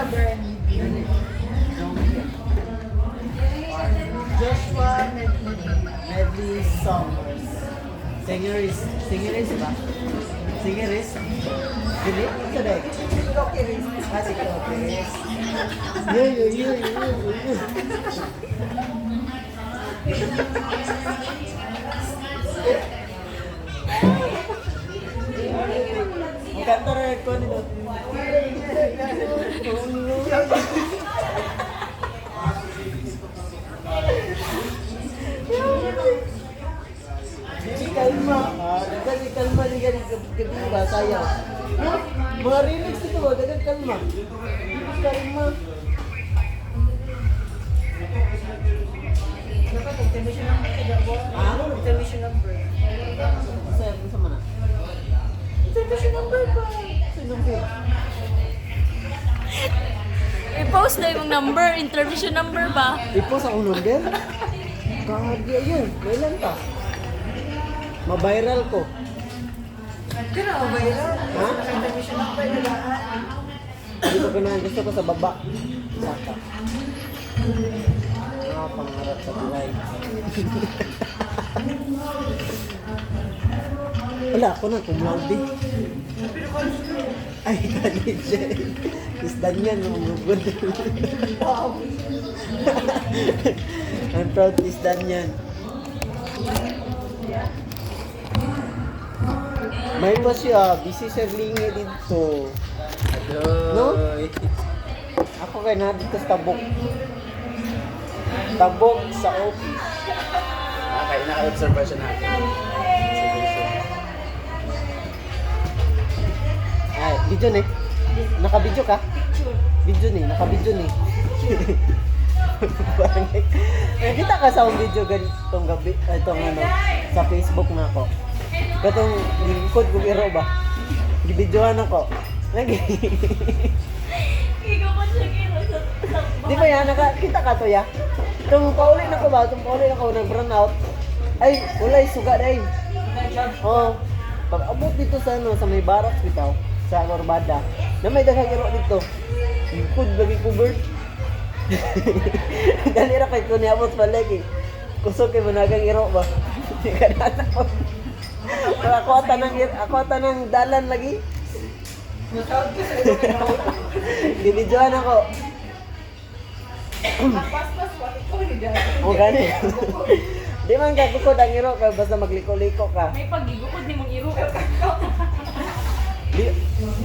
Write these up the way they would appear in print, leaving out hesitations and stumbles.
sa Bernie. Joshua Medley Summers. Singeris ba? Singeris? Hindi? Ito dahil. Klokiris. Si Klokiris. Yun. Ang kanta rin ko nito. Kalma. Kasi kalma din yan. Kabiba, sayaw. Mga remix dito ba? Dagang kalma. Kalma. Dapat intermission number ka daw. Intermission number. Sa'yo, gusto mo na? Intermission number pa. Sinong ba? I-post na yung number, intermission number ba? I-post akong number? Kahagya yun. Kailan ka? Ma-viral ko. Kaya na, viral. Ha? Intermission number na lahat. Hindi ko ganahan. Gusto ko sa baba. Saka. Pangarap sa buhay. Wala ako na, cum laude. Ay, kani siya. Isdan yan, lumugod. I'm proud isdan yan. May pa siya, busy sa lingi dito. No? Ako kay na dito sa tabok. Tabok sa office. Kaya naka-observation natin. Ay, video ni. Naka-video ka? Video ni, naka-video ni. Nakita ka sa video ganitong gabi, itong ano, sa Facebook na ako. Katong lingkod kong iro ba? Gibidyohan ako. Lagi. Ikaw pa siya kilo sa... Di ba yan? Nakita ka to ya? Itong pauli na ko ba? Itong pauli na ko nag-run out. Ay, wala suga dahil. Oo. Pag abot dito sa ano, sa may barracks bitaw, sa Corbada, na may daghang iro dito. Lingkod lagi covered. Dali ra kay kun abot pa lagi. Kusog kay managang iro ba? Kanana ko. Ako tanang dalan lagi. Dibidyohan ako. Pas-pas, ikaw ni Daddy. O gani. Di man ka kukod ang iro ka basta magliko-liko ka. May pagigukod ni mong iro. Di,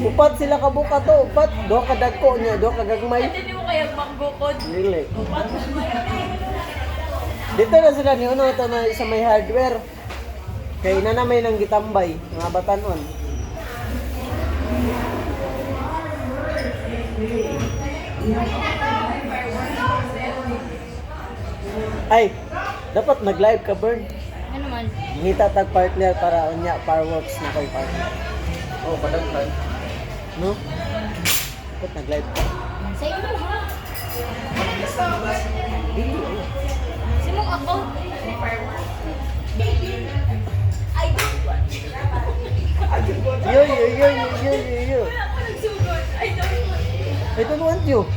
upat sila kabuka to, upat. Doha ka dagko niya, doha ka gagmay. Hindi mo kaya magbukod. Really. Dito na sila ni uno ito na sa may hardware. Kay nanamay ng gitambay, mga batanon. Ay, dapat nag-live ka, Bern. Ano man? Ngita tag partner para unya fireworks na ko'y partner. Oo, padagdag. No? Dapat nag-live ka. Sa imo ha? Dili, ano? Sa imong account. May fireworks. I don't want. Yo. Wala ko nagsugod. I don't want. I don't want you.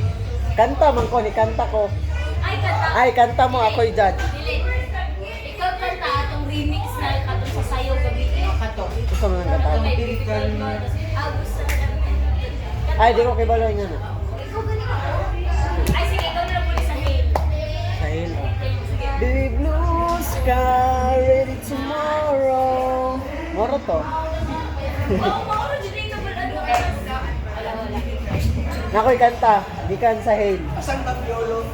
Kanta man ko, ni kanta ko. Ay, kanta. Ay, kanta mo, ako'y judge. Dili. Ikaw kanta atong remix na katong sa sayo gabi. Kato. Gusto mo ng kanta? May typical mo. Agos sa Ay, di ko kay Baloy nga na. Ikaw ganito ako. Ay, sige, ikaw na lang muli sa hail. Sahil. Sige. Big blue sky, ready tomorrow. Moro to. Oh, mauro dyan yung nabalado. Wala. Nako'y kanta, di kan sa hail. Asang tapiolo?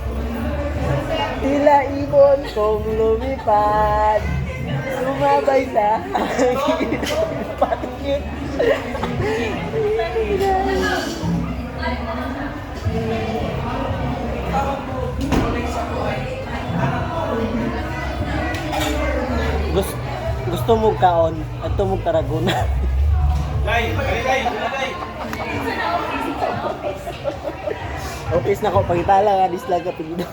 Tila ibon kong lumipad, sumabay sa aking patikit. Gusto mo kaon at mo karaguna. Lay! Office na ko, pangitala nga, dislag ka pigido.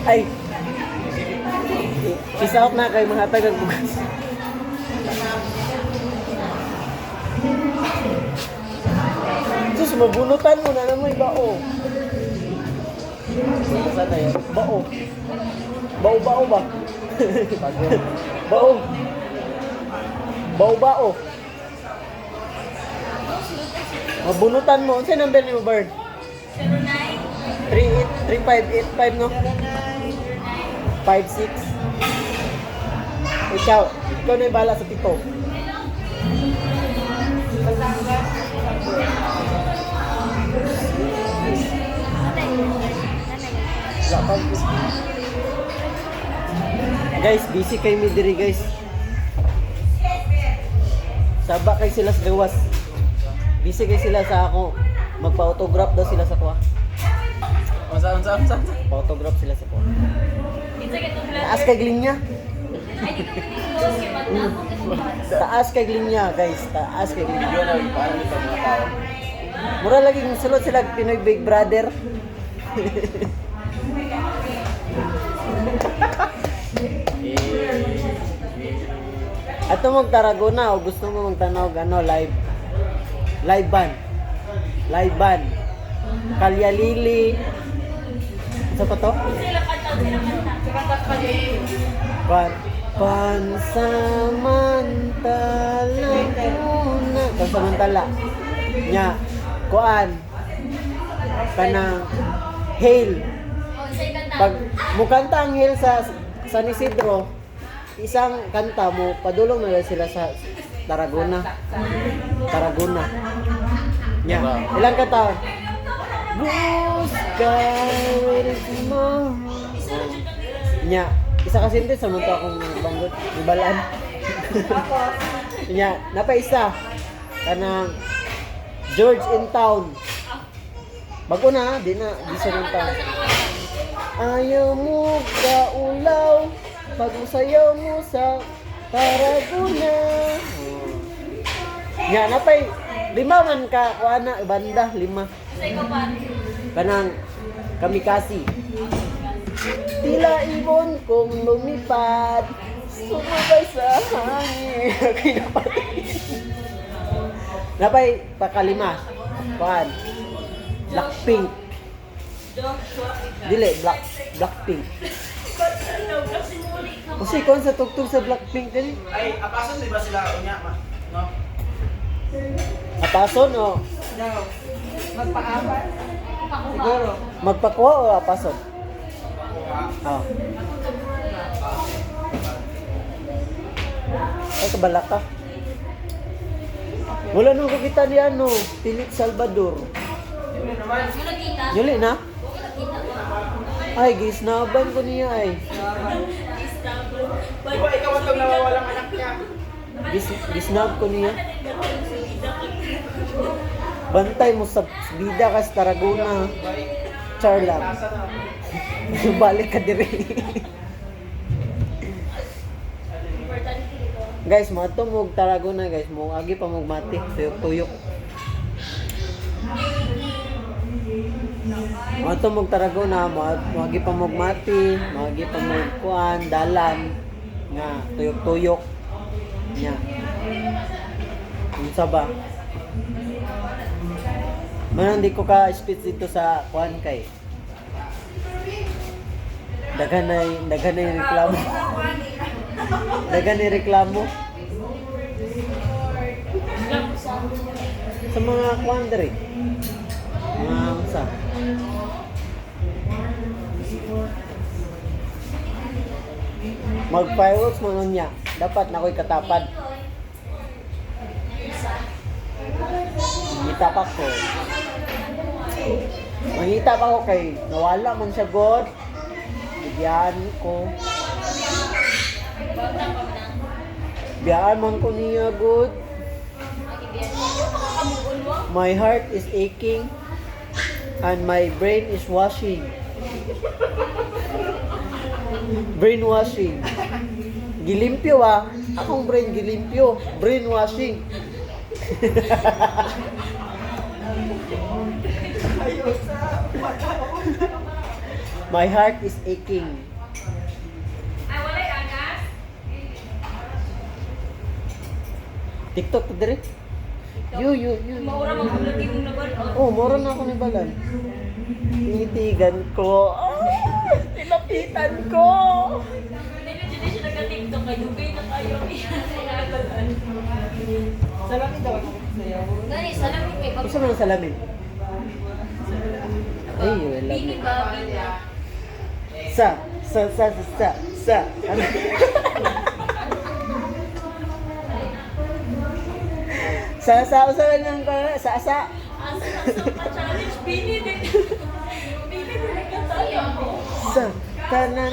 Ay! Peace out na kay mga tagang bugas. Sus, mabunutan mo na naman bao. Saan na yun? Bao. Bao-bao ba? Bao. Bao-bao. Mabunutan mo. Ano number ni mo, Bird? 3585, no? 56. Ikaw na yung bala sa pito. Guys, busy kay mi diri guys. Saba kay sila sa gawas. Busy kay sila sa ako. Magpa-autograph daw sila sa kuha. Saan? Pa-autograph sila sa kuha. It's like itong vlog. Taas kay linya. Ay, di ko close kay matapos kasi Taas kay linya guys. Taas kay linya. Yun na, paano ito mga tao? Mura lagi sulod sila Pinoy Big Brother. Ato mong Tarragona o gusto mo magtanaw gano live band. Live band. Kalyalili. Sa pa to? sila kanta. Pansamantala muna. Pansamantala. Nya. Kuan. Kanang hail. Oh, isa yung kanta. Pag mukanta ang hill sa San Isidro, isang kanta mo, padulong na lang sila sa Tarragona. Tarragona. Nya, ilang kanta? Blue sky is tomorrow. Nya, isa kasi hindi sa mga akong bangot, ibalaan. Nya, napa isa. Kanang George in Town. Bago na, di siya ng town. Ayaw mo kaulaw pag masayaw mo sa Tarragona. Nga, napay, 5 man ka, kuana, banda, 5. Isa ikaw pa. Kanang kamikasi. Tila ibon kong lumipad, sumabay sa hangin. Kinapatid. Napay, pakalima. Kuan, Blackpink. Dili, Blackpink. Kasi kung sa tugtog sa Blackpink din. Ay, apason di ba sila unya, ma? No? Apason o Magpaapat. siguro magpakuha o apason? Oh. Ay, kabala ka. Wala nung kakita ni ano, Philip Salvador. Ano nakita? Yuli na? Oo, nakita ko. Ay, gisnaban ko niya ay. Di ba ikaw ang nawawalang anak niya? Gisnab ko niya. Bantay mo sa bida ka sa Tarragona. Charlam. Balik ka diri. Guys, mo ato mo Tarragona guys, mo agi pa mo mati, tuyok-tuyok. Mo ato mo Tarragona, mo agi pa mo mati, mo agi pa mo kuan, dalan nga tuyok-tuyok. Nya. Unsa ba? Man hindi ko ka speech dito sa kuan kay. Daghan na reklamo. Dagan ni reklamo sa mga kwandre. Mga unsa? Mag-fireworks mo niya. Dapat na ko'y katapad. Mangita pa ko. Mangita pa ko kay nawala man siya God. Bigyan ko. Biyaan man ko niya, good. My heart is aching and my brain is washing. Brainwashing. Gilimpyo ah. Akong brain gilimpyo. Brainwashing. My heart is aching. Ay, wala yung agas. TikTok to dire. You. Maura magbulagi mong nabalot. Oh, moro na ako ni Balan. Tinitigan ko. Tilapitan ko. Hindi siya nagka-tiktok. Ay, dugay na kayo. Salamin daw ako sa'yo. Dali, salamin may Gusto mo ng salamin? Ay, wala. Bini ba? Sa. Ano? Usapan ng sa. Asa pa challenge. Bini din. Bini din nagkatayo ko. Sa. Na.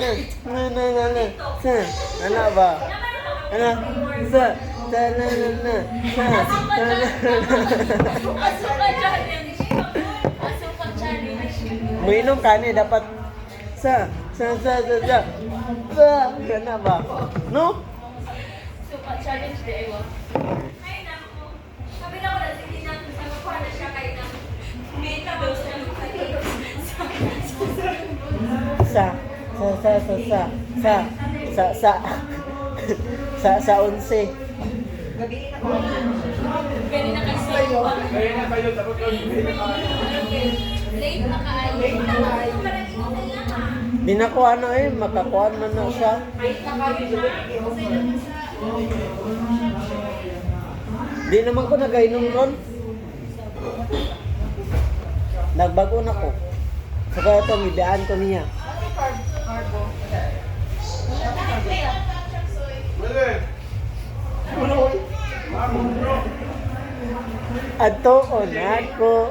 Sa. Ano ba? Ano? Sa. Na. Sa. Asuka challenge. Asuka challenge. Mainom ka ni dapat sa. Kana ba? No? Asuka challenge di ewa. Ay, naku. Sabi na ko na, sige na, sabi na siya kayo na. Meta daw siya. Sa 11. Gabi na ko. Ganun na kasi sa'yo. Kaya na kayo, tapos kayo. Late na kaayo. Late na kaayo. Di na ko ano makakuan man na siya. Kahit na kayo, Di naman ko nagainom ron. Nagbago na ko. Saka ito, ibiyaan ko niya. Carbo. Atoon ako.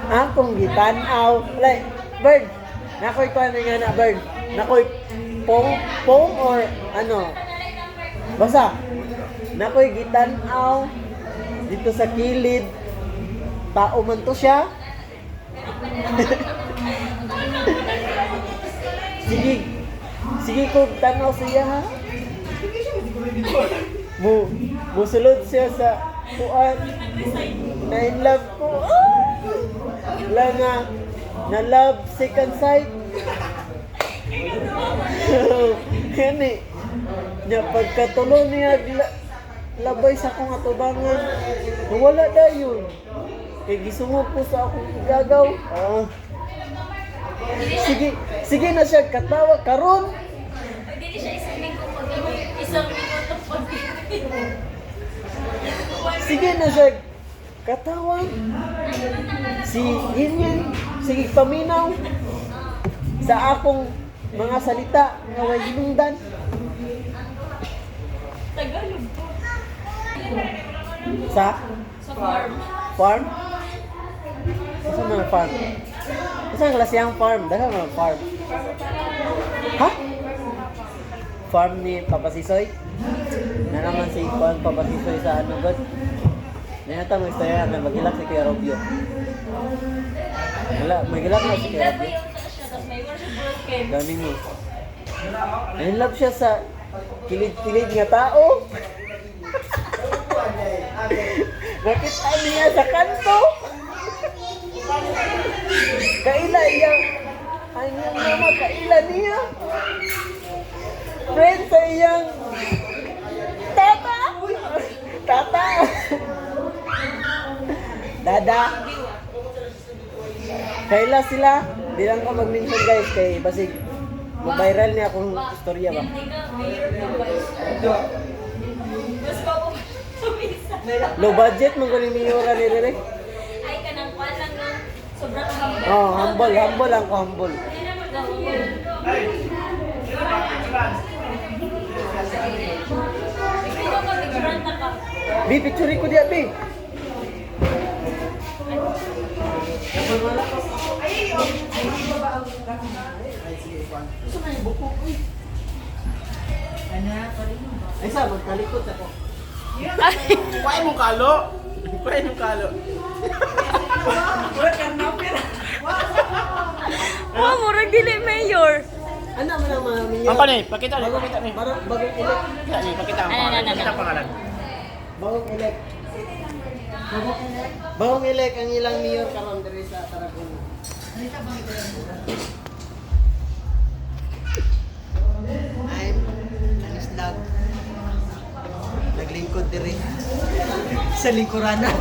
Akong gitanaw. Like, bird. Nakoy ko ano nga na, bird. Nakoy pong or ano. Basta. Nakoy gitanaw. Dito sa kilid. Tao man to siya. Sige ko tanaw siya ha. Musulod siya sa kuan. Na in love ko. Wala nga. Na love second sight. Yan eh. Nya pagkatulo niya labay sa akong atubangan. Wala na yun. Kaya gisungog ko sa akong igagaw. Sige na siya katawa karon. Hindi siya isang minuto pag Sige na siya katawa. Sige paminaw sa akong mga salita nga way hinungdan. Tagalog po. Sa Sa farm. farm? Sa mga farm? Sa klaseng farm? Dahil mga farm. Ha? Farm ni Papa Sisoy? Na naman si Papa Sisoy sa ano god? Nangyata mo istorya na magilak si Kuya Robio. Wala, magilak na si Kuya Robio. Tapos may worship broken. Galing mo. In love siya sa kilid-kilid nga tao. Nakita niya sa kanto. Kaila iyang anyang mama, kaila niya. Friend sa iyang tata. Tata. Dada. Kaila sila. Di lang ko mag-mention guys kay basig viral niya akong istorya ba. Hindi ka, mayroon ng vice. Mas pa po sumisa. Low budget man ko ni Miura ni Rere. Ay, kanang kwan lang ng sobrang humble. Oh, humble lang ko humble. Hindi naman gawin. Ikaw ka, bigyan na ka. Bi picture ko diya bi. Ay sa magkalikot ako. Kuhain mo kalo. Kuhain mo kalo. Oh, murag dili mayor. Ano man ang mga minyo? Ang panay, pakita ni. Bagong Pakita ni. bagong elect. Pakita ni, pakita ang pangalan. Pakita ang pangalan. Bagong elect. Bagong elect ang ilang mayor karon diri sa Tarragona. I'm Anisdag. Naglingkod diri sa lingkuranan.